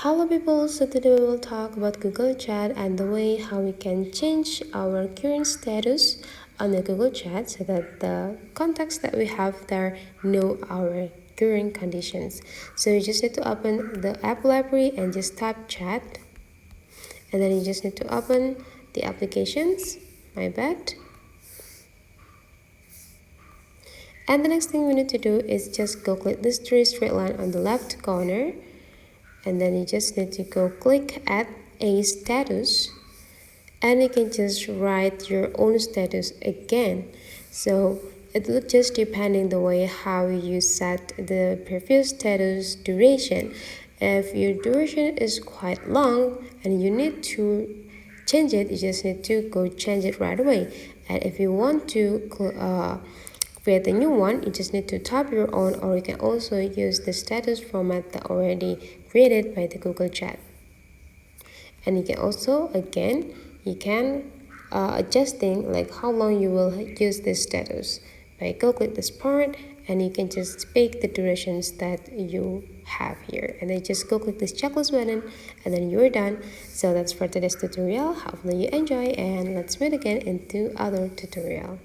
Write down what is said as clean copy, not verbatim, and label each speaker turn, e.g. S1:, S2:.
S1: Hello people, so today we will talk about Google Chat and the way how we can change our current status on the Google Chat so that the contacts that we have there know our current conditions. So you just need to open the app library and just tap chat, and then you just need to open the applications, my bad. And the next thing we need to do is just go click this three straight line on the left corner, and then you just need to go click add a status, and you can just write your own status again. So it will just depending the way how you set the previous status duration. If your duration is quite long and you need to change it, you just need to go change it right away. And if you want to create a new one, you just need to type your own, or you can also use the status format that already created by the Google Chat. And you can also, again, you can adjusting like how long you will use this status by go click this part, and you can just pick the durations that you have here, and then just go click this checklist button, and then you're done. So that's for today's tutorial. Hopefully you enjoy, and let's meet again into other tutorial.